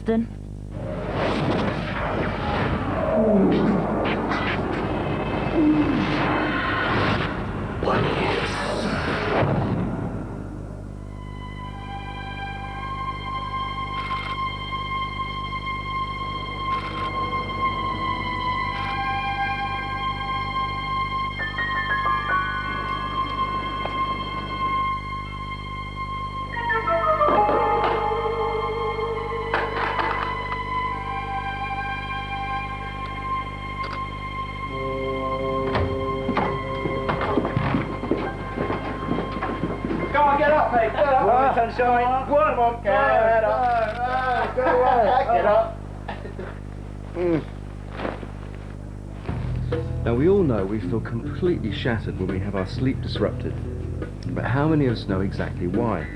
often? Get up, mate. Get up, sunshine. Come on, get up. Go away. Get up. Now, we all know we feel completely shattered when we have our sleep disrupted. But how many of us know exactly why?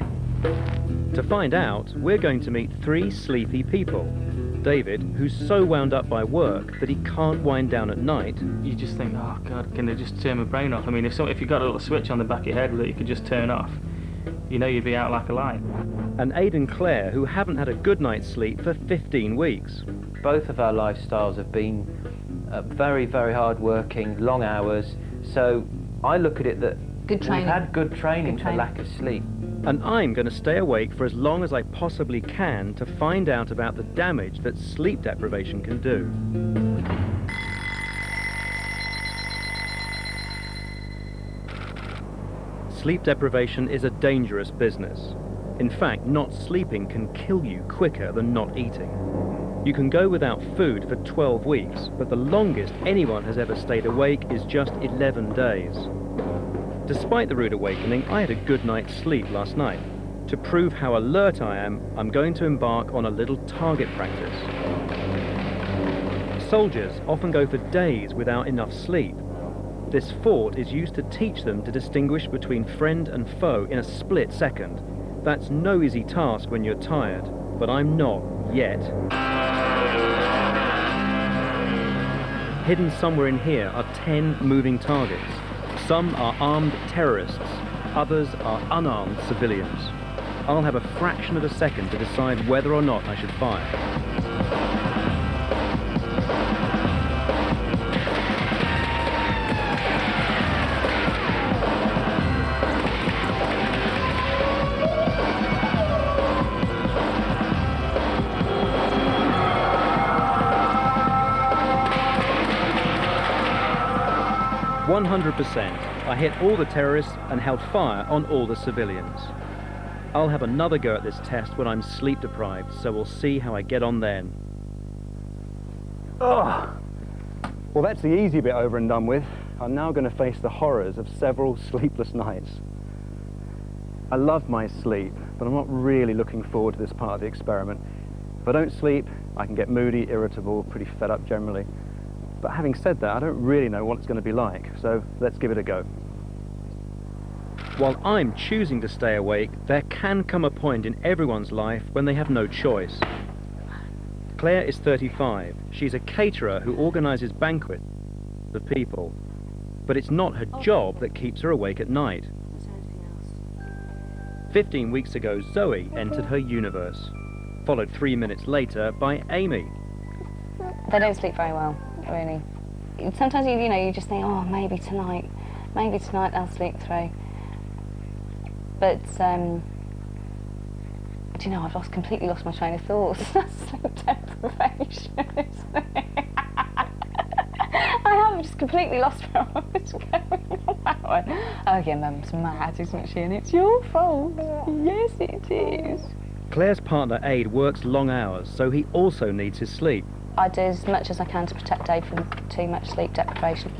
To find out, we're going to meet 3 sleepy people. David, who's so wound up by work that he can't wind down at night. You just think, oh God, can they just turn my brain off? I mean, if you've got a little switch on the back of your head that you could just turn off, you know you'd be out like a light. And Aidan Clare, who haven't had a good night's sleep for 15 weeks. Both of our lifestyles have been very, very hard working, long hours. So I look at it that Good training. we've had good training for lack of sleep. And I'm going to stay awake for as long as I possibly can to find out about the damage that sleep deprivation can do. Sleep deprivation is a dangerous business. In fact, not sleeping can kill you quicker than not eating. You can go without food for 12 weeks, but the longest anyone has ever stayed awake is just 11 days. Despite the rude awakening, I had a good night's sleep last night. To prove how alert I am, I'm going to embark on a little target practice. Soldiers often go for days without enough sleep. This fort is used to teach them to distinguish between friend and foe in a split second. That's no easy task when you're tired, but I'm not yet. Hidden somewhere in here are 10 moving targets. Some are armed terrorists, others are unarmed civilians. I'll have a fraction of a second to decide whether or not I should fire. I hit all the terrorists and held fire on all the civilians. I'll have another go at this test when I'm sleep deprived, so we'll see how I get on then. Oh, well, that's the easy bit over and done with. I'm now going to face the horrors of several sleepless nights. I love my sleep, but I'm not really looking forward to this part of the experiment. If I don't sleep, I can get moody, irritable, pretty fed up generally. But having said that, I don't really know what it's going to be like, so let's give it a go. While I'm choosing to stay awake, there can come a point in everyone's life when they have no choice. Claire is 35. She's a caterer who organises banquets for people. But it's not her job that keeps her awake at night. 15 weeks ago, Zoe entered her universe, followed 3 minutes later by Amy. They don't sleep very well, really. Sometimes, you know, you just think, oh, maybe tonight they'll sleep through. But, do you know, I've completely lost my train of thought. Sleep deprivation, isn't it? I have just completely lost where I was going on that one. Oh, yeah, Mum's mad, isn't she? And it's your fault. Yes, it is. Claire's partner, Aid, works long hours, so he also needs his sleep. I do as much as I can to protect Dave from too much sleep deprivation.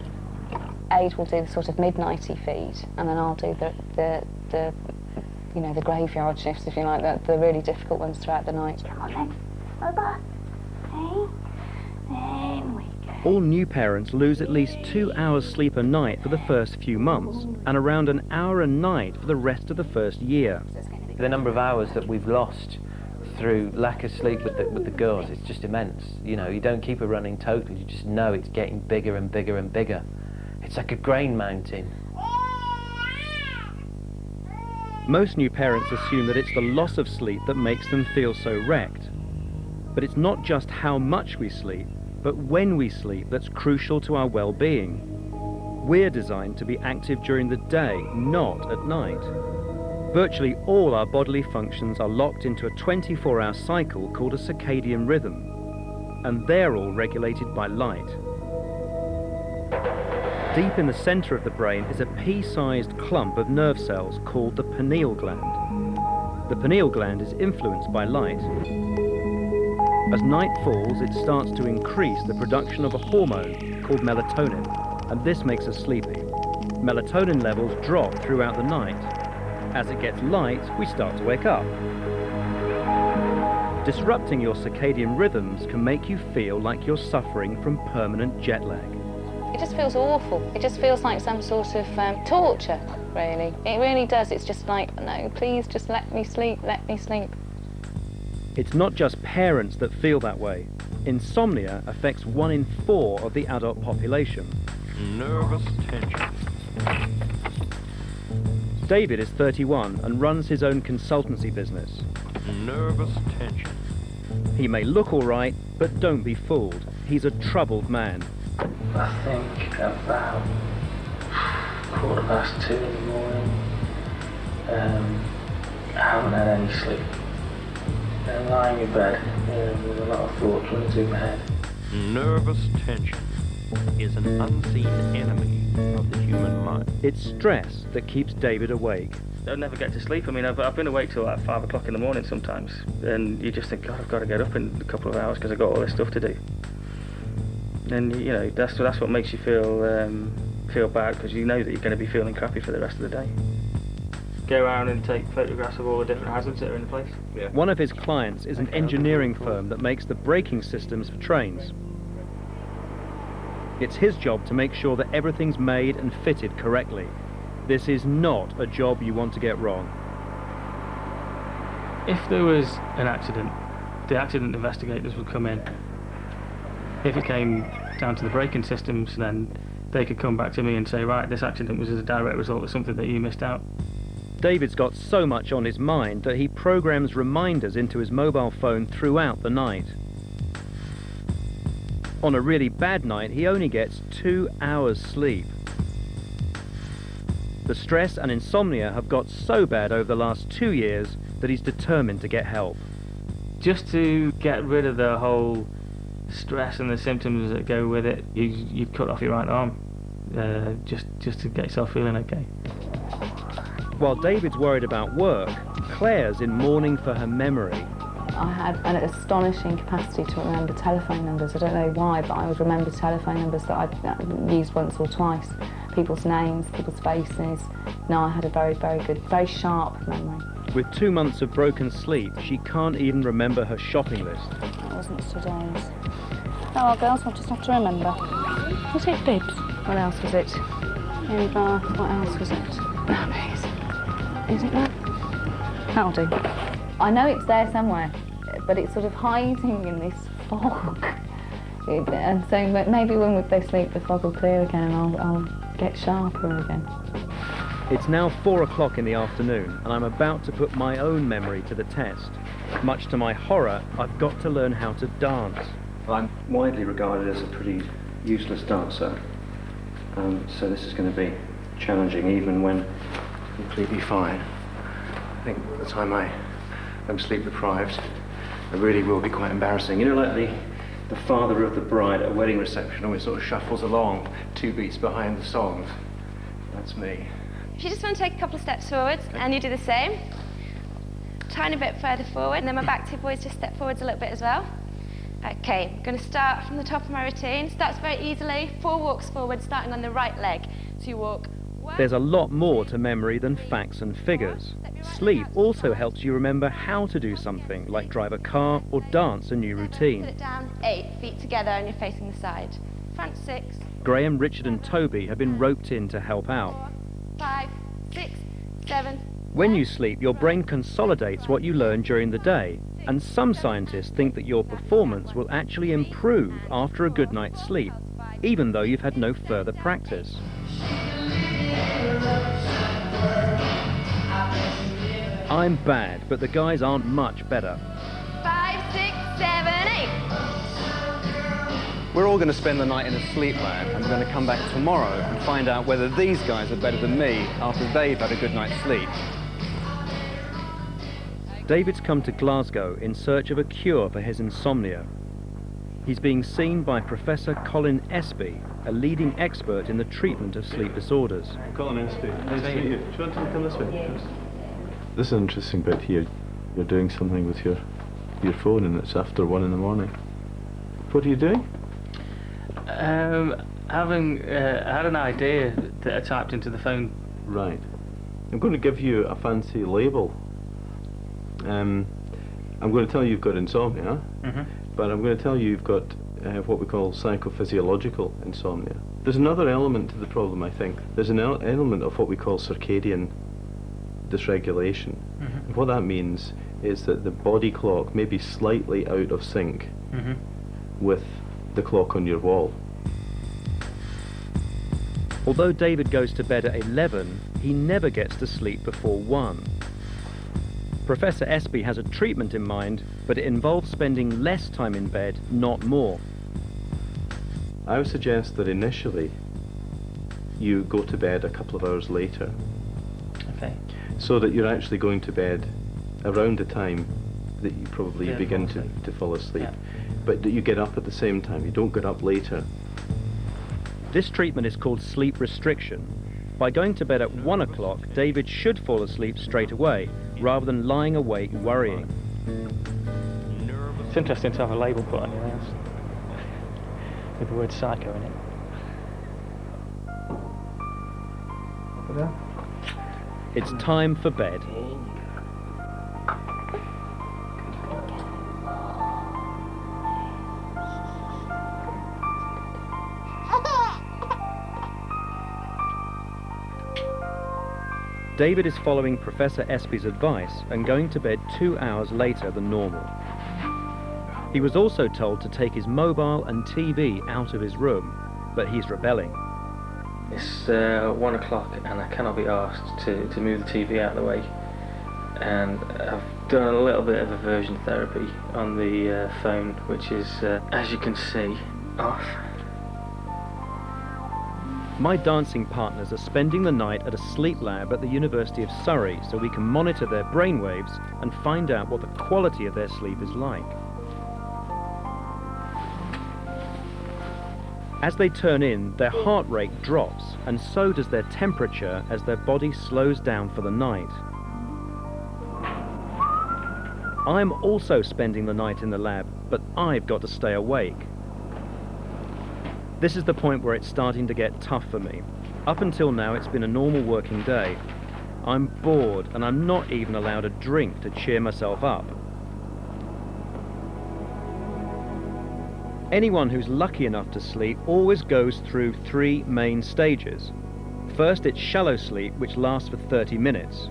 Aid will do the sort of midnighty feed, and then I'll do the you know, the graveyard shifts, if you like, the really difficult ones throughout the night. Come on then, over. Then we go. All new parents lose at least 2 hours sleep a night for the first few months, and around an hour a night for the rest of the first year. The number of hours that we've lost through lack of sleep with the girls, it's just immense. You know, you don't keep a running total, you just know it's getting bigger and bigger and bigger. It's like a grain mountain. Most new parents assume that it's the loss of sleep that makes them feel so wrecked. But it's not just how much we sleep, but when we sleep that's crucial to our well-being. We're designed to be active during the day, not at night. Virtually all our bodily functions are locked into a 24-hour cycle called a circadian rhythm, and they're all regulated by light. Deep in the center of the brain is a pea-sized clump of nerve cells called the pineal gland. The pineal gland is influenced by light. As night falls, it starts to increase the production of a hormone called melatonin, and this makes us sleepy. Melatonin levels drop throughout the night. As it gets light, we start to wake up. Disrupting your circadian rhythms can make you feel like you're suffering from permanent jet lag. It just feels awful. It just feels like some sort of torture, really. It really does. It's just like, no, please just let me sleep, let me sleep. It's not just parents that feel that way. Insomnia affects 1 in 4 of the adult population. Nervous tension. David is 31 and runs his own consultancy business. Nervous tension. He may look all right, but don't be fooled. He's a troubled man. I think about 2:15 in the morning. I haven't had any sleep. I'm lying in bed with a lot of thoughts running through my head. Nervous tension is an unseen enemy of the human mind. It's stress that keeps David awake. I never get to sleep. I mean, I've been awake till like 5 o'clock in the morning sometimes, and you just think, God, I've got to get up in a couple of hours because I've got all this stuff to do. And you know, that's what makes you feel bad, because you know that you're going to be feeling crappy for the rest of the day. Go around and take photographs of all the different hazards that are in the place. Yeah. One of his clients is an engineering firm that makes the braking systems for trains. It's his job to make sure that everything's made and fitted correctly. This is not a job you want to get wrong. If there was an accident, the accident investigators would come in. If it came down to the braking systems, then they could come back to me and say, right, this accident was as a direct result of something that you missed out. David's got so much on his mind that he programs reminders into his mobile phone throughout the night. On a really bad night, he only gets 2 hours sleep. The stress and insomnia have got so bad over the last 2 years that he's determined to get help. Just to get rid of the whole stress and the symptoms that go with it, you cut off your right arm, just to get yourself feeling okay. While David's worried about work, Claire's in mourning for her memory. I had an astonishing capacity to remember telephone numbers. I don't know why, but I would remember telephone numbers that I'd used once or twice. People's names, people's faces. No, I had a very, very good, very sharp memory. With 2 months of broken sleep, she can't even remember her shopping list. That wasn't today's. Oh, girls, I'll just have to remember. Was it bibs? What else was it? In Bath, what else was it? Nappies. Is it that? That'll do. I know it's there somewhere, but it's sort of hiding in this fog. And so maybe when they sleep, the fog will clear again and I'll get sharper again. It's now 4 o'clock in the afternoon, and I'm about to put my own memory to the test. Much to my horror, I've got to learn how to dance. I'm widely regarded as a pretty useless dancer, so this is going to be challenging even when completely fine. I think by the time I'm sleep deprived, it really will be quite embarrassing. You know, like the father of the bride at a wedding reception always sort of shuffles along 2 beats behind the songs. That's me. If you just want to take a couple of steps forwards, and you do the same. Tiny bit further forward, and then my back two boys just step forwards a little bit as well. Okay, I'm going to start from the top of my routine. Starts very easily, 4 walks forward, starting on the right leg. So you walk 1. There's a lot more to memory than facts and figures. Sleep also helps you remember how to do something, like drive a car or dance a new Put routine. it down, 8 feet together, and you're facing the side. Front 6, Graham, Richard and Toby have been roped in to help 4, out. 5, 6, 7. When you sleep, your brain consolidates what you learn during the day, and some scientists think that your performance will actually improve after a good night's sleep, even though you've had no further practice. I'm bad, but the guys aren't much better. 5, 6, 7, We're all going to spend the night in a sleep lab, and we're going to come back tomorrow and find out whether these guys are better than me after they've had a good night's sleep. David's come to Glasgow in search of a cure for his insomnia. He's being seen by Professor Colin Espie, a leading expert in the treatment of sleep disorders. Colin Espie, nice to meet you. Do you want to come this way? Yes. This is an interesting bit here. You're doing something with your phone and it's after 1 in the morning. What are you doing? Having had an idea that I typed into the phone. Right. I'm going to give you a fancy label. I'm going to tell you you've got insomnia, but I'm going to tell you you've got what we call psychophysiological insomnia. There's another element to the problem, I think. There's an element of what we call circadian dysregulation. And what that means is that the body clock may be slightly out of sync with the clock on your wall. Although David goes to bed at 11, he never gets to sleep before 1. Professor Espie has a treatment in mind, but it involves spending less time in bed, not more. I would suggest that initially you go to bed a couple of hours later. Okay. So that you're actually going to bed around the time that you probably begin to fall asleep. Yeah. But that you get up at the same time, you don't get up later. This treatment is called sleep restriction. By going to bed at 1 o'clock, David should fall asleep straight away, rather than lying awake worrying. It's interesting to have a label put on your house with the word psycho in it. It's time for bed. David is following Professor Espie's advice and going to bed 2 hours later than normal. He was also told to take his mobile and TV out of his room, but he's rebelling. It's 1 o'clock and I cannot be asked to move the TV out of the way. And I've done a little bit of aversion therapy on the phone, which is, as you can see, off. My dancing partners are spending the night at a sleep lab at the University of Surrey so we can monitor their brainwaves and find out what the quality of their sleep is like. As they turn in, their heart rate drops, and so does their temperature as their body slows down for the night. I'm also spending the night in the lab, but I've got to stay awake. This is the point where it's starting to get tough for me. Up until now, it's been a normal working day. I'm bored, and I'm not even allowed a drink to cheer myself up. Anyone who's lucky enough to sleep always goes through 3 main stages. First, it's shallow sleep, which lasts for 30 minutes.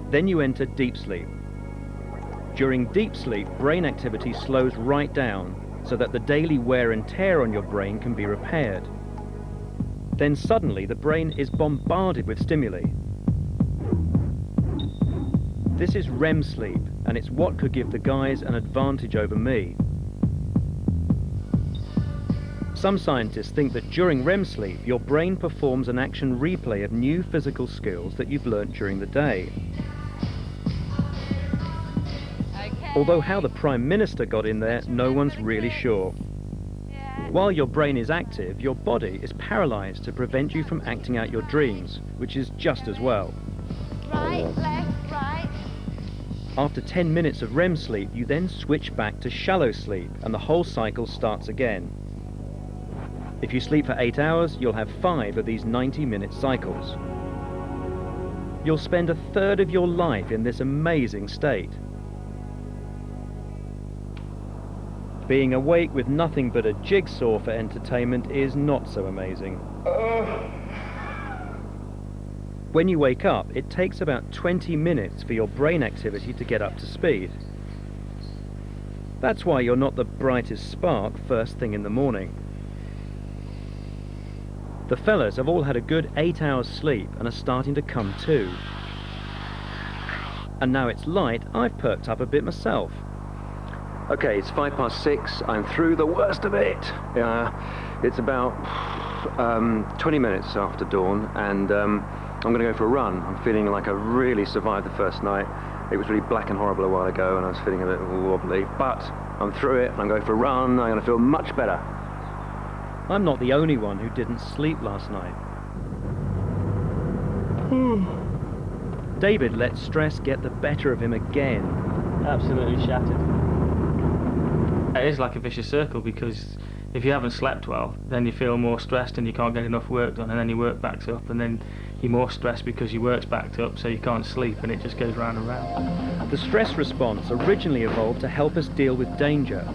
Then you enter deep sleep. During deep sleep, brain activity slows right down, so that the daily wear and tear on your brain can be repaired. Then suddenly the brain is bombarded with stimuli. This is REM sleep, and it's what could give the guys an advantage over me. Some scientists think that during REM sleep, your brain performs an action replay of new physical skills that you've learnt during the day. Although how the Prime Minister got in there, no one's really sure. While your brain is active, your body is paralysed to prevent you from acting out your dreams, which is just as well. Right, left, right. After 10 minutes of REM sleep, you then switch back to shallow sleep, and the whole cycle starts again. If you sleep for 8 hours, you'll have 5 of these 90-minute cycles. You'll spend a third of your life in this amazing state. Being awake with nothing but a jigsaw for entertainment is not so amazing. When you wake up, it takes about 20 minutes for your brain activity to get up to speed. That's why you're not the brightest spark first thing in the morning. The fellas have all had a good 8 hours sleep and are starting to come to. And now it's light, I've perked up a bit myself. Okay, it's 6:05. I'm through the worst of it. It's about 20 minutes after dawn, and I'm going to go for a run. I'm feeling like I really survived the first night. It was really black and horrible a while ago, and I was feeling a bit wobbly, but I'm through it. I'm going for a run. I'm going to feel much better. I'm not the only one who didn't sleep last night. David let stress get the better of him again. Absolutely shattered. It is like a vicious circle, because if you haven't slept well, then you feel more stressed and you can't get enough work done, and then your work backs up, and then you're more stressed because your work's backed up, so you can't sleep, and it just goes round and round. The stress response originally evolved to help us deal with danger.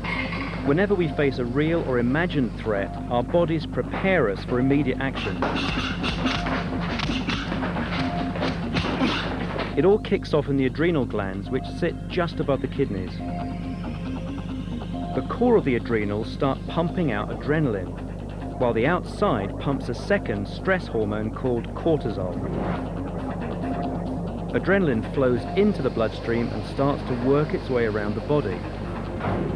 Whenever we face a real or imagined threat, our bodies prepare us for immediate action. It all kicks off in the adrenal glands, which sit just above the kidneys. The core of the adrenals start pumping out adrenaline, while the outside pumps a second stress hormone called cortisol. Adrenaline flows into the bloodstream and starts to work its way around the body.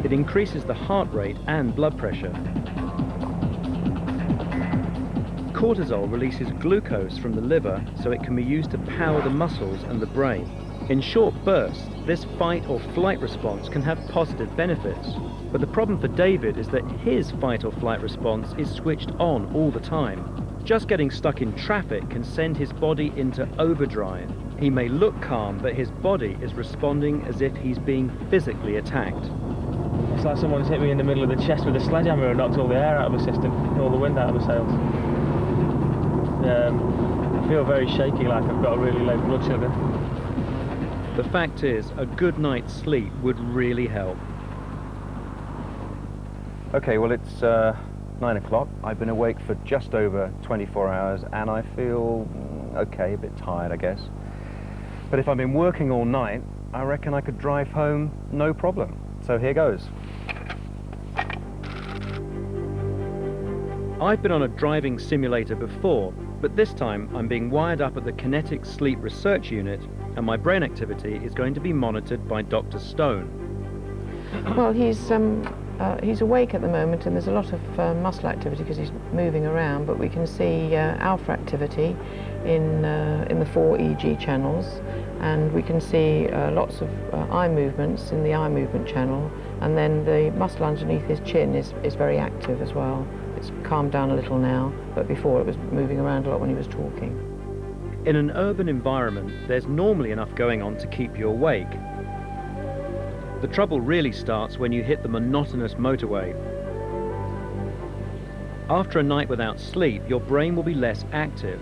It increases the heart rate and blood pressure. Cortisol releases glucose from the liver so it can be used to power the muscles and the brain. In short bursts, this fight or flight response can have positive benefits. But the problem for David is that his fight or flight response is switched on all the time. Just getting stuck in traffic can send his body into overdrive. He may look calm, but his body is responding as if he's being physically attacked. It's like someone's hit me in the middle of the chest with a sledgehammer and knocked all the air out of the system, all the wind out of the sails. I feel very shaky, like I've got a really low blood sugar. The fact is, a good night's sleep would really help. Okay, well, it's 9 o'clock. I've been awake for just over 24 hours, and I feel okay, a bit tired, I guess. But if I've been working all night, I reckon I could drive home no problem. So here goes. I've been on a driving simulator before, but this time I'm being wired up at the Kinetic Sleep Research Unit, and my brain activity is going to be monitored by Dr. Stone. Well, he's awake at the moment, and there's a lot of muscle activity because he's moving around, but we can see alpha activity in the 4 EEG channels, and we can see lots of eye movements in the eye movement channel, and then the muscle underneath his chin is very active as well. It's calmed down a little now, but before it was moving around a lot when he was talking. In an urban environment, there's normally enough going on to keep you awake. The trouble really starts when you hit the monotonous motorway. After a night without sleep, your brain will be less active.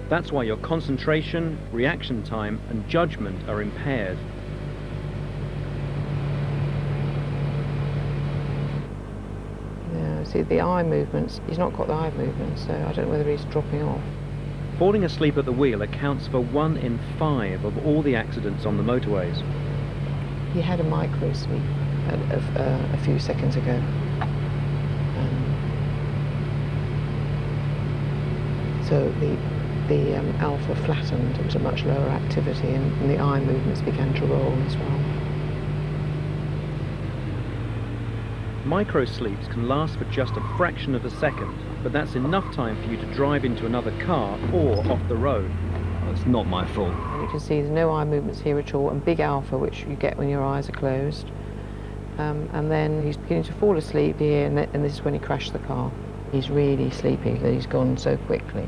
That's why your concentration, reaction time, and judgment are impaired. Yeah, see the eye movements, he's not got the eye movements, so I don't know whether he's dropping off. Falling asleep at the wheel accounts for 1 in 5 of all the accidents on the motorways. He had a micro sleep a few seconds ago. So the alpha flattened, it was a much lower activity, and the eye movements began to roll as well. Micro-sleeps can last for just a fraction of a second, but that's enough time for you to drive into another car or off the road. It's not my fault. You can see there's no eye movements here at all, and big alpha, which you get when your eyes are closed. And then he's beginning to fall asleep here, and this is when he crashed the car. He's really sleepy, that he's gone so quickly.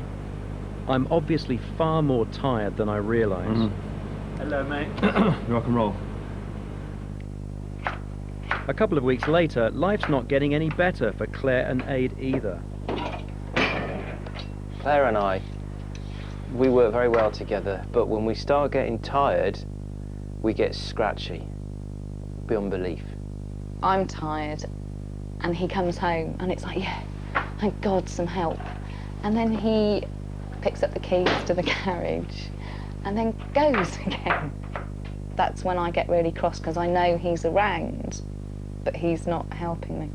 I'm obviously far more tired than I realise. Hello, mate. Rock and roll. A couple of weeks later, life's not getting any better for Claire and Aid either. Claire and I, we work very well together, but when we start getting tired, we get scratchy, beyond belief. I'm tired, and he comes home, and it's like, yeah, thank God, some help. And then he picks up the keys to the garage, and then goes again. That's when I get really cross, because I know he's around, but he's not helping me.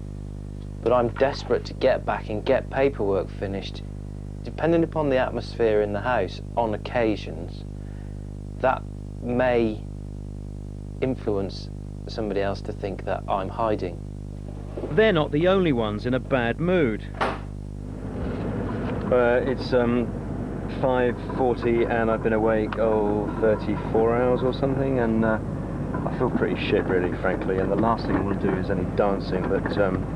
But I'm desperate to get back and get paperwork finished. Depending upon the atmosphere in the house, on occasions, that may influence somebody else to think that I'm hiding. They're not the only ones in a bad mood. It's 5:40 and I've been awake 34 hours or something, and I feel pretty shit really, frankly, and the last thing I want to do is any dancing, but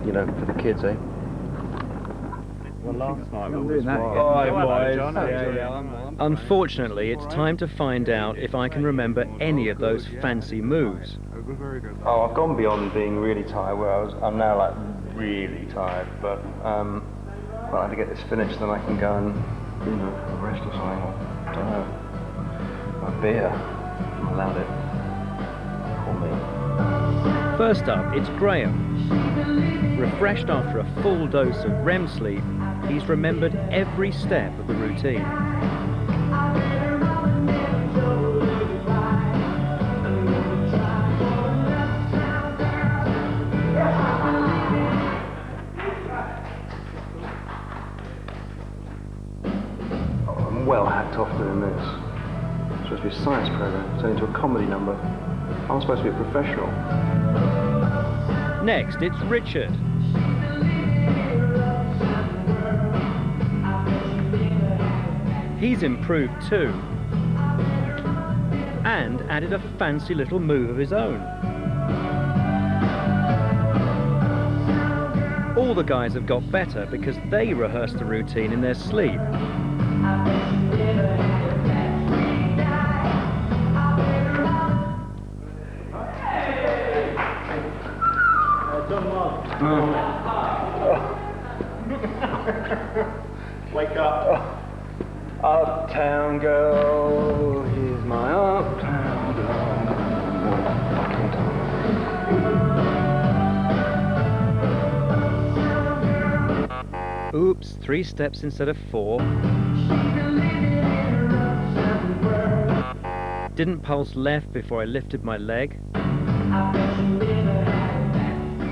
you know, for the kids, eh? Well, last night we doing that again. Unfortunately, it's time to find out if I can remember any of those fancy moves. Oh, I've gone beyond being really tired, where I'm now like really tired, but well, I have to get this finished, then I can go and, you know, have a rest or something. I don't know. A beer. I'm allowed it. Call me. First up, it's Graham. Refreshed after a full dose of REM sleep, he's remembered every step of the routine. I'm well hacked off doing this. It's supposed to be a science program, turned into a comedy number. I'm supposed to be a professional. Next, it's Richard. He's improved too, and added a fancy little move of his own. All the guys have got better because they rehearsed the routine in their sleep. Wake up. Uptown girl, here's my uptown girl. Oops, 3 steps instead of 4. Didn't pulse left before I lifted my leg.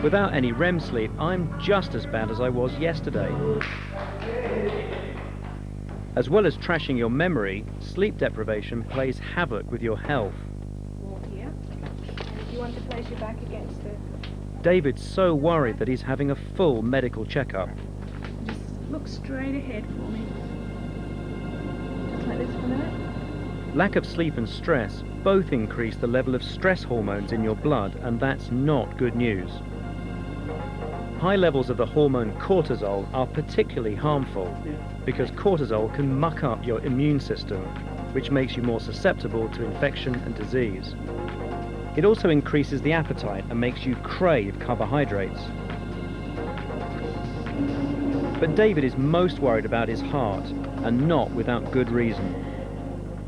Without any REM sleep, I'm just as bad as I was yesterday. As well as trashing your memory, sleep deprivation plays havoc with your health. Walk here. And if you want to place your back against the... David's so worried that he's having a full medical checkup. Just look straight ahead for me. Just like this for a minute. Lack of sleep and stress both increase the level of stress hormones in your blood, and that's not good news. High levels of the hormone cortisol are particularly harmful because cortisol can muck up your immune system, which makes you more susceptible to infection and disease. It also increases the appetite and makes you crave carbohydrates. But David is most worried about his heart, and not without good reason.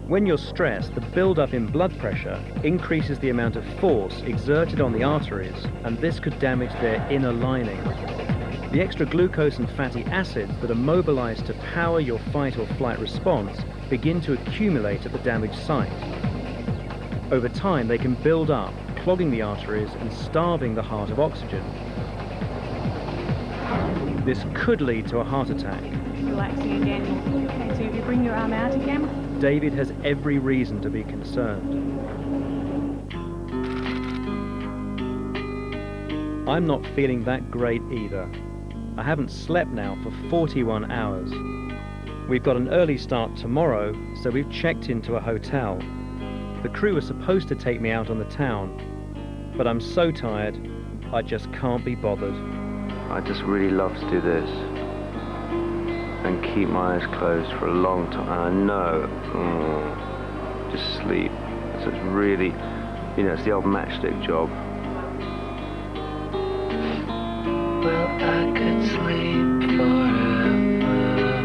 When you're stressed, the build-up in blood pressure increases the amount of force exerted on the arteries, and this could damage their inner lining. The extra glucose and fatty acids that are mobilized to power your fight or flight response begin to accumulate at the damaged site. Over time, they can build up, clogging the arteries and starving the heart of oxygen. This could lead to a heart attack. Relaxing again. Okay, so if you bring your arm out again. David has every reason to be concerned. I'm not feeling that great either. I haven't slept now for 41 hours. We've got an early start tomorrow, so we've checked into a hotel. The crew was supposed to take me out on the town, but I'm so tired, I just can't be bothered. I just really love to do this and keep my eyes closed for a long time. And I know, just sleep. So it's really, you know, it's the old matchstick job. Well, I could sleep forever,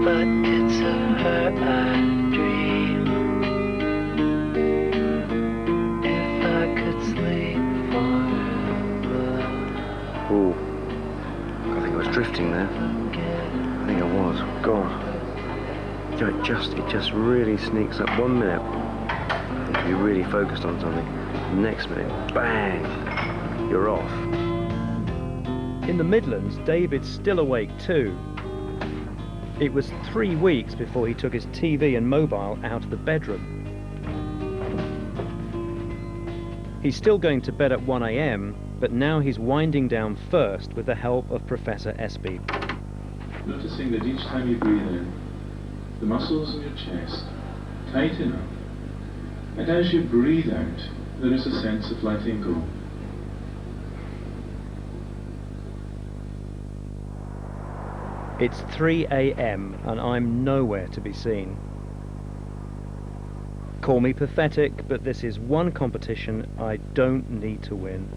but it's of her I dream. If I could sleep forever. Ooh, I think I was drifting there. I think I was. God. You know, it just really sneaks up. 1 minute, you can be really focused on something. The next minute, bang, you're off. In the Midlands, David's still awake too. It was 3 weeks before he took his TV and mobile out of the bedroom. He's still going to bed at 1 a.m, but now he's winding down first with the help of Professor Espy. Noticing that each time you breathe in, the muscles in your chest tighten up, and as you breathe out, there is a sense of letting go. It's 3 a.m. and I'm nowhere to be seen. Call me pathetic, but this is one competition I don't need to win.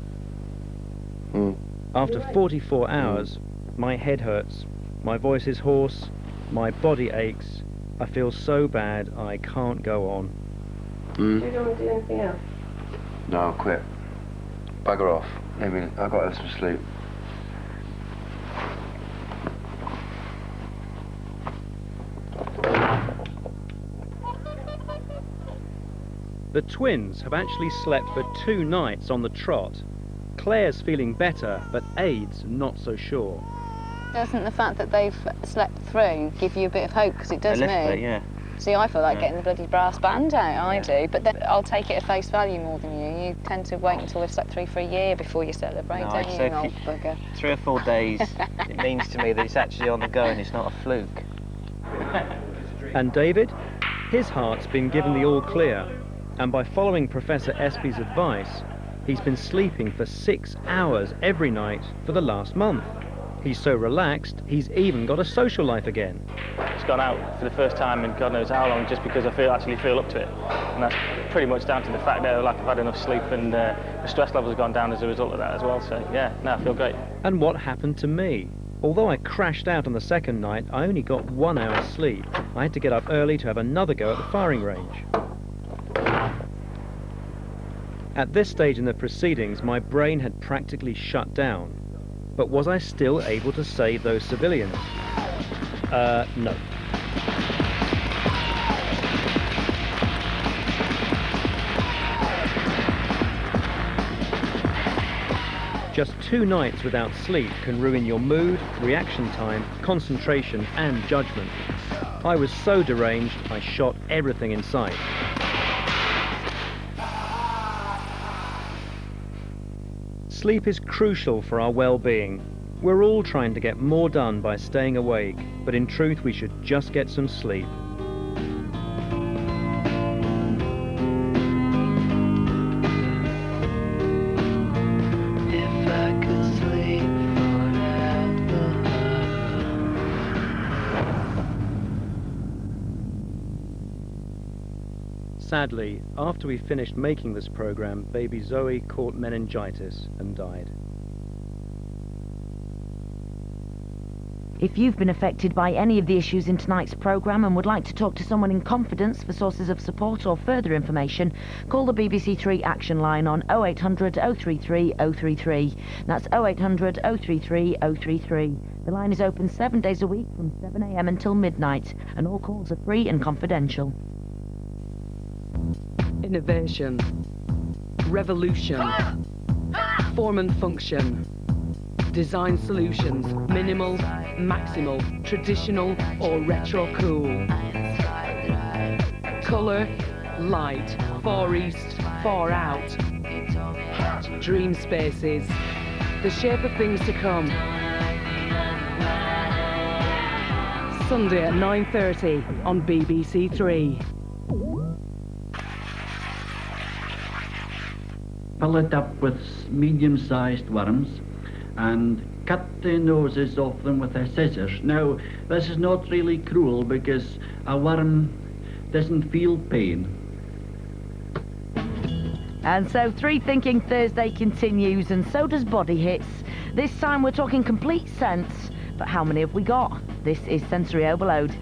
After 44 hours, my head hurts, my voice is hoarse, my body aches, I feel so bad I can't go on. You don't want to do anything else? No, I'll quit. Bugger off. I've got to have some sleep. The twins have actually slept for 2 nights on the trot. Claire's feeling better, but Aid's not so sure. Doesn't the fact that they've slept through give you a bit of hope? Because it does me. Bit, yeah. See, I feel like getting the bloody brass band out, I do. But then I'll take it at face value more than you. You tend to wait until they've slept through for a year before you celebrate, No, don't I'd you, say you old bugger? 3 or 4 days, it means to me that it's actually on the go and it's not a fluke. And David? His heart's been given the all clear. And by following Professor Espy's advice, he's been sleeping for 6 hours every night for the last month. He's so relaxed, he's even got a social life again. It's gone out for the first time in God knows how long, just because I actually feel up to it. And that's pretty much down to the fact that I've had enough sleep, and the stress levels have gone down as a result of that as well. So yeah, no, I feel great. And what happened to me? Although I crashed out on the second night, I only got 1 hour's sleep. I had to get up early to have another go at the firing range. At this stage in the proceedings, my brain had practically shut down. But was I still able to save those civilians? No. Just 2 nights without sleep can ruin your mood, reaction time, concentration, and judgment. I was so deranged, I shot everything in sight. Sleep is crucial for our well-being. We're all trying to get more done by staying awake, but in truth we should just get some sleep. If I could sleep forever. Sadly, after we finished making this program, baby Zoe caught meningitis and died. If you've been affected by any of the issues in tonight's programme and would like to talk to someone in confidence for sources of support or further information, call the BBC Three Action Line on 0800 033 033. That's 0800 033 033. The line is open 7 days a week from 7 a.m. until midnight, and all calls are free and confidential. Innovation, revolution, form and function, design solutions, minimal, maximal, traditional or retro cool, colour, light, far east, far out, dream spaces, the shape of things to come. Sunday at 9:30 on BBC Three. Fill it up with medium-sized worms and cut the noses off them with a scissors. Now, this is not really cruel because a worm doesn't feel pain. And so Three Thinking Thursday continues, and so does Body Hits. This time we're talking complete sense, but how many have we got? This is Sensory Overload.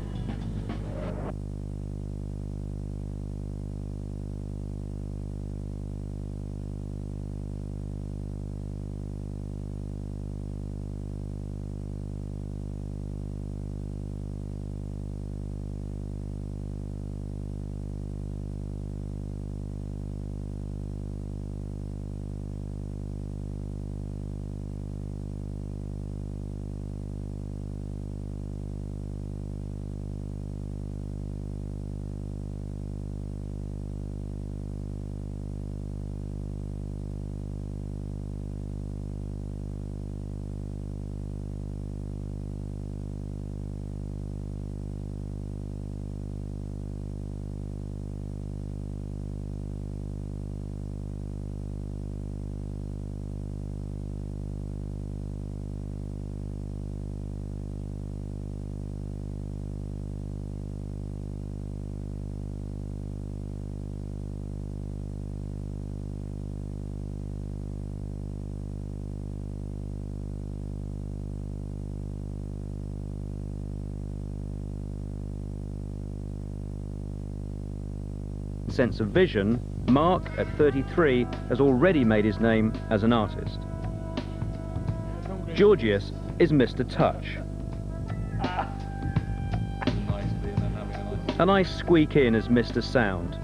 sense of vision, Mark, at 33, has already made his name as an artist. Georgios is Mr. Touch. And I squeak in as Mr. Sound.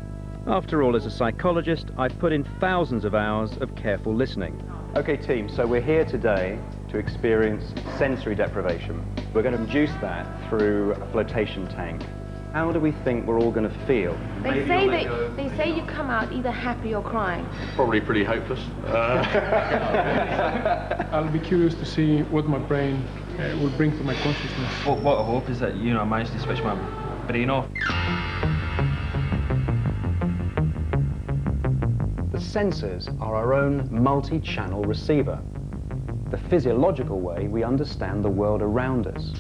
After all, as a psychologist, I've put in thousands of hours of careful listening. Okay, team, so we're here today to experience sensory deprivation. We're going to induce that through a flotation tank. How do we think we're all going to feel? They say you come out either happy or crying. Probably pretty hopeless. I'll be curious to see what my brain will bring to my consciousness. What I hope is that, you know, I manage to switch my brain off. The senses are our own multi-channel receiver, the physiological way we understand the world around us.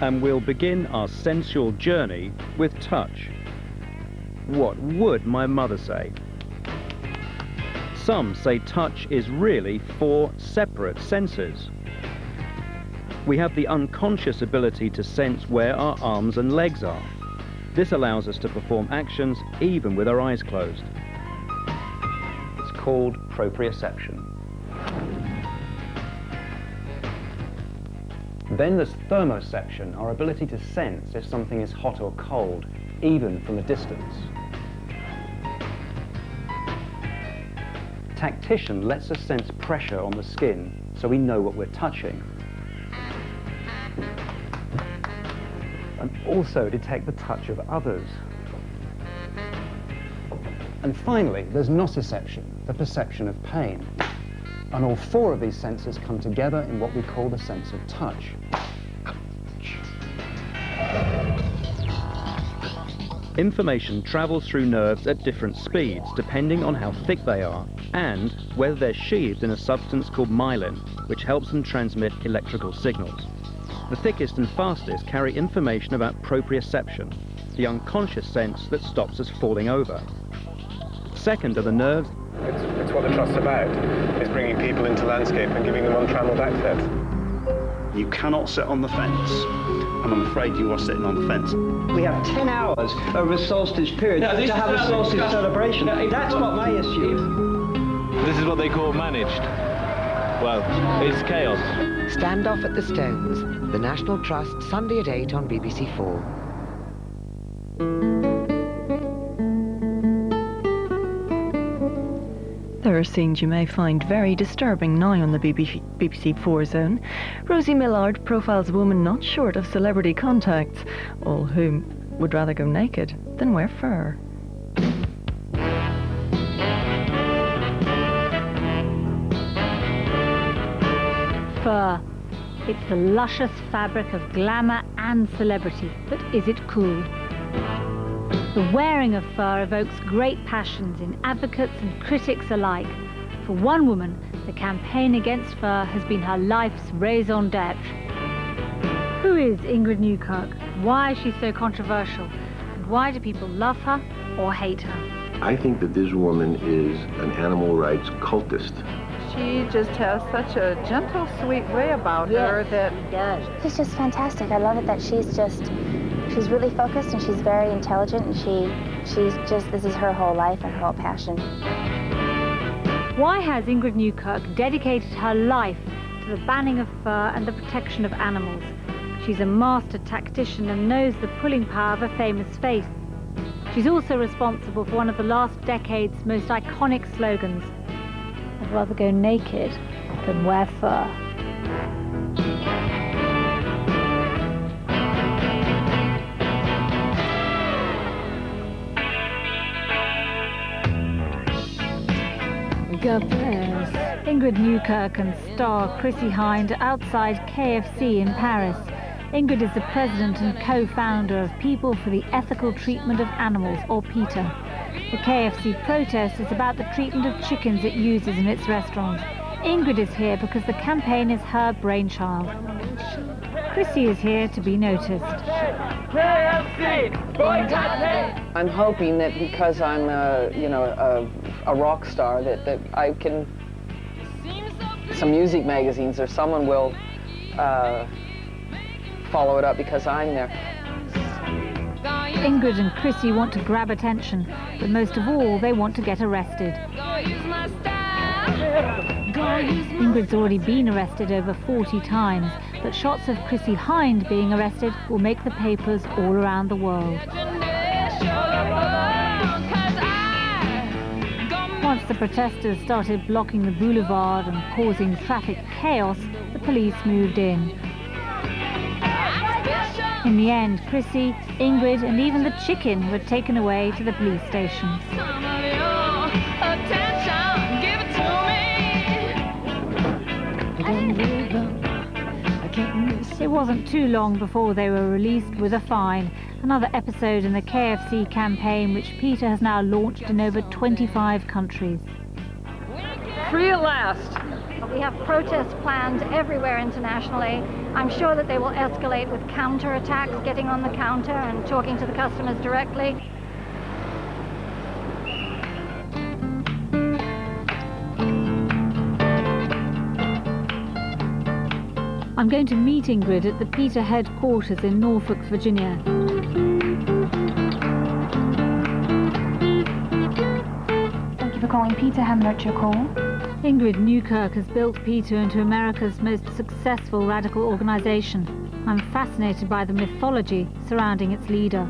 And we'll begin our sensual journey with touch. What would my mother say? Some say touch is really 4 separate senses. We have the unconscious ability to sense where our arms and legs are. This allows us to perform actions even with our eyes closed. It's called proprioception. Then there's thermoception, our ability to sense if something is hot or cold, even from a distance. Tactician lets us sense pressure on the skin so we know what we're touching. And also detect the touch of others. And finally, there's nociception, the perception of pain. And all 4 of these senses come together in what we call the sense of touch. Information travels through nerves at different speeds depending on how thick they are and whether they're sheathed in a substance called myelin, which helps them transmit electrical signals. The thickest and fastest carry information about proprioception, the unconscious sense that stops us falling over. Second are the nerves. It's what the Trust's about, is bringing people into landscape and giving them untrammelled access. You cannot sit on the fence, and I'm afraid you are sitting on the fence. We have 10 hours over a solstice period to have a solstice celebration. That's not my issue. This is what they call managed. Well, it's chaos. Standoff at the Stones, the National Trust, Sunday at 8 on BBC4. There are scenes you may find very disturbing now on the BBC4 zone. Rosie Millard profiles a woman not short of celebrity contacts, all whom would rather go naked than wear fur. Fur. It's the luscious fabric of glamour and celebrity, but is it cool? The wearing of fur evokes great passions in advocates and critics alike. For one woman, the campaign against fur has been her life's raison d'etre. Who is Ingrid Newkirk? Why is she so controversial? And why do people love her or hate her? I think that this woman is an animal rights cultist. She just has such a gentle, sweet way about her that... She does. She's just fantastic. I love it that she's really focused and she's very intelligent and this is her whole life and her whole passion. Why has Ingrid Newkirk dedicated her life to the banning of fur and the protection of animals? She's a master tactician and knows the pulling power of a famous face. She's also responsible for one of the last decade's most iconic slogans: I'd rather go naked than wear fur. Ingrid Newkirk and star Chrissie Hynde are outside KFC in Paris. Ingrid is the president and co-founder of People for the Ethical Treatment of Animals, or PETA. The KFC protest is about the treatment of chickens it uses in its restaurant. Ingrid is here because the campaign is her brainchild. Chrissie is here to be noticed. I'm hoping that because I'm a rock star that I can, some music magazines or someone will follow it up because I'm there. Ingrid and Chrissy want to grab attention, but most of all, they want to get arrested. Ingrid's already been arrested over 40 times, but shots of Chrissy Hind being arrested will make the papers all around the world. Once the protesters started blocking the boulevard and causing traffic chaos, the police moved in. In the end, Chrissy, Ingrid and even the chicken were taken away to the police station. It wasn't too long before they were released with a fine, another episode in the KFC campaign which Peter has now launched in over 25 countries. Free at last! We have protests planned everywhere internationally. I'm sure that they will escalate with counterattacks, getting on the counter and talking to the customers directly. I'm going to meet Ingrid at the PETA headquarters in Norfolk, Virginia. Thank you for calling PETA. How may I direct your call? Ingrid Newkirk has built PETA into America's most successful radical organization. I'm fascinated by the mythology surrounding its leader.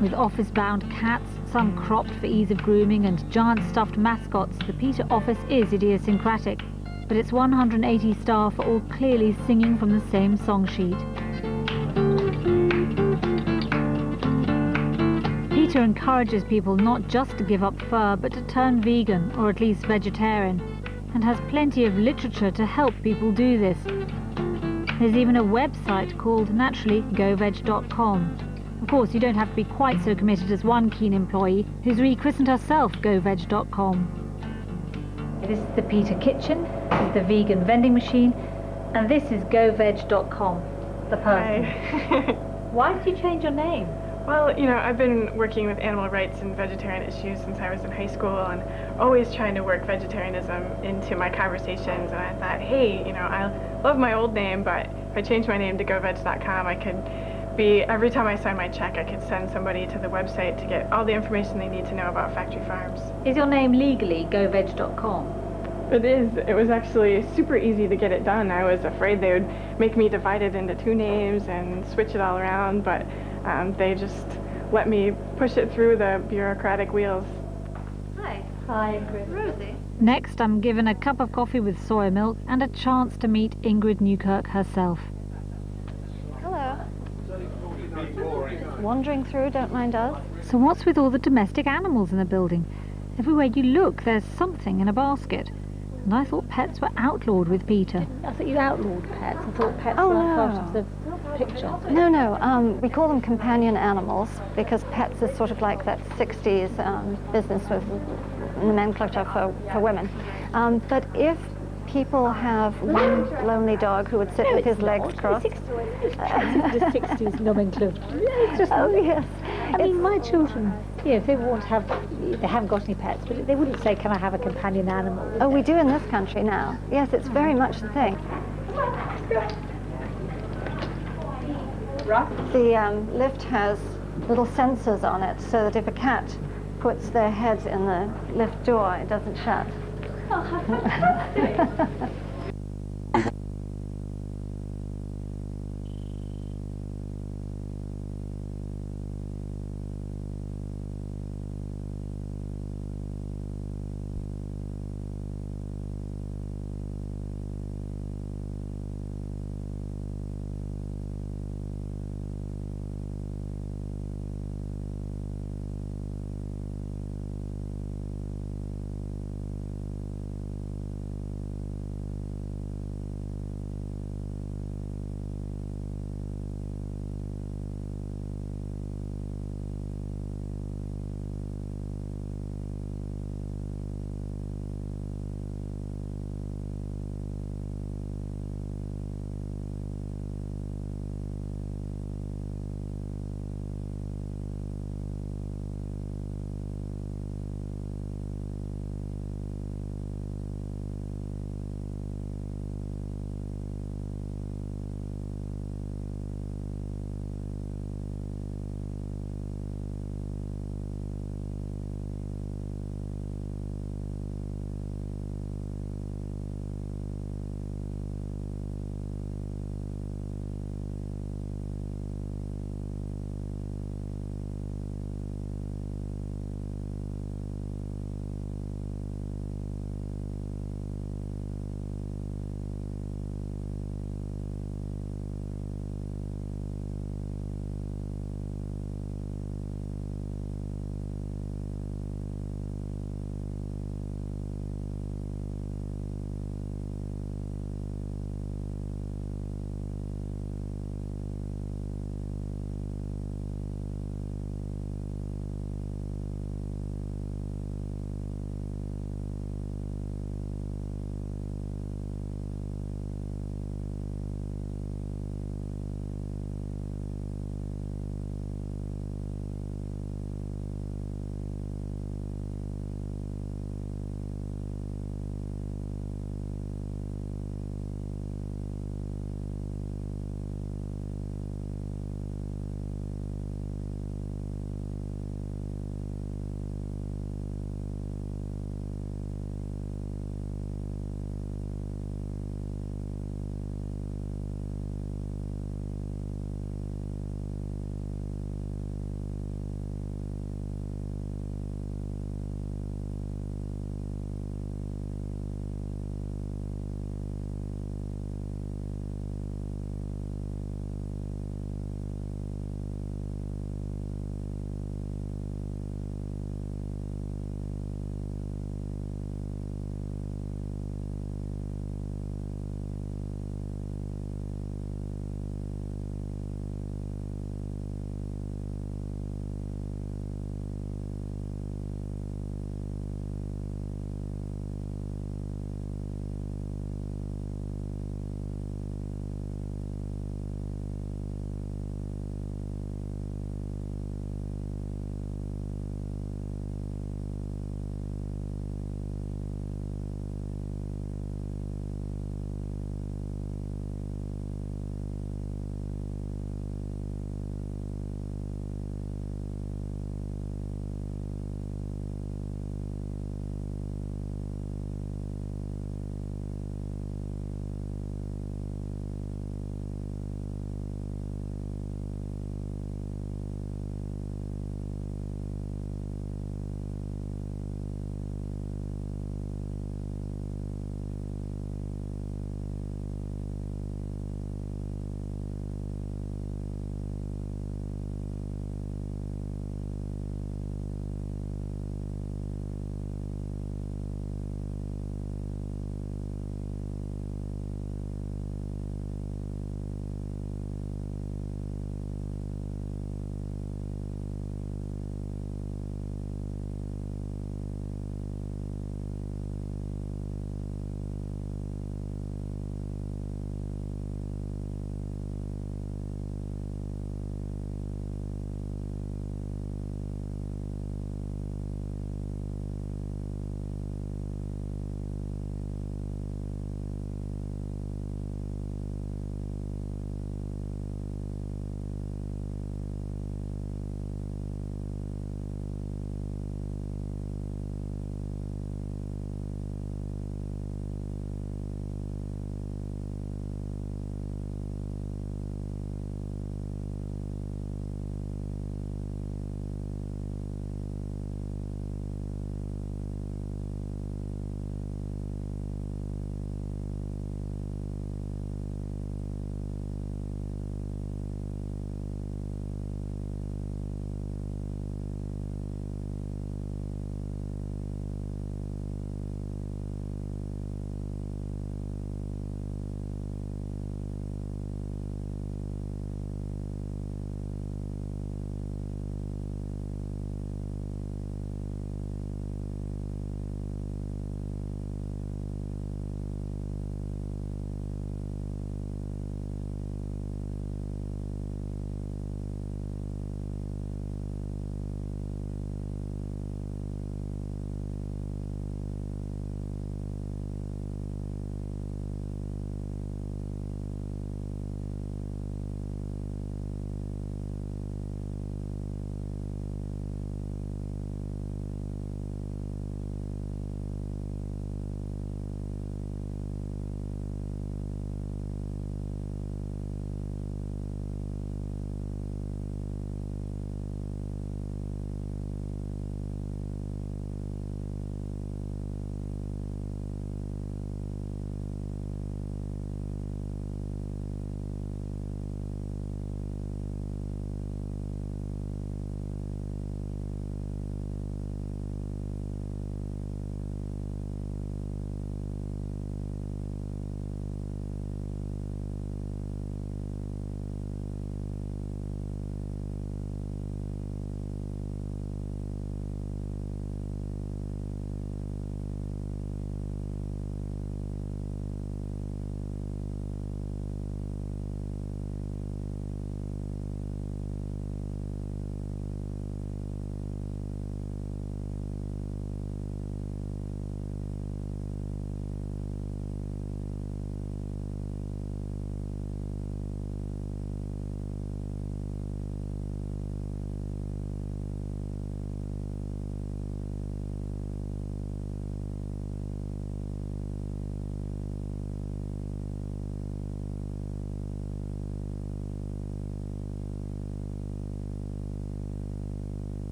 With office-bound cats, some cropped for ease of grooming, and giant stuffed mascots, the PETA office is idiosyncratic. But its 180 staff are all clearly singing from the same song sheet. PETA encourages people not just to give up fur, but to turn vegan, or at least vegetarian, and has plenty of literature to help people do this. There's even a website called, naturally, goveg.com. Of course, you don't have to be quite so committed as one keen employee who's rechristened herself goveg.com. This is the PETA kitchen, this is the vegan vending machine, and this is goveg.com, the person. Hi. Why did you change your name? Well, you know, I've been working with animal rights and vegetarian issues since I was in high school, and always trying to work vegetarianism into my conversations, and I thought, hey, you know, I love my old name, but if I change my name to goveg.com, I could be, every time I sign my check, I could send somebody to the website to get all the information they need to know about factory farms. Is your name legally goveg.com? It is. It was actually super easy to get it done. I was afraid they would make me divide it into two names and switch it all around, but they just let me push it through the bureaucratic wheels. Hi. Hi, Ingrid. Rosie. Next, I'm given a cup of coffee with soy milk and a chance to meet Ingrid Newkirk herself. Hello. Wandering through, don't mind us. So what's with all the domestic animals in the building? Everywhere you look, there's something in a basket. And I thought pets were outlawed with PETA. I thought you outlawed pets. I thought pets were part of the picture. No, we call them companion animals because pets is sort of like that 60s business with nomenclature for women. But if people have one lonely dog who would sit with his legs crossed. The 60s nomenclature. Oh, yes. I mean, my children, yeah, if they want to have, they haven't got any pets, but they wouldn't say, can I have a companion animal? Oh, we do in this country now. Yes, it's very much the thing. The lift has little sensors on it so that if a cat puts their head in the lift door, it doesn't shut. Oh, how fantastic!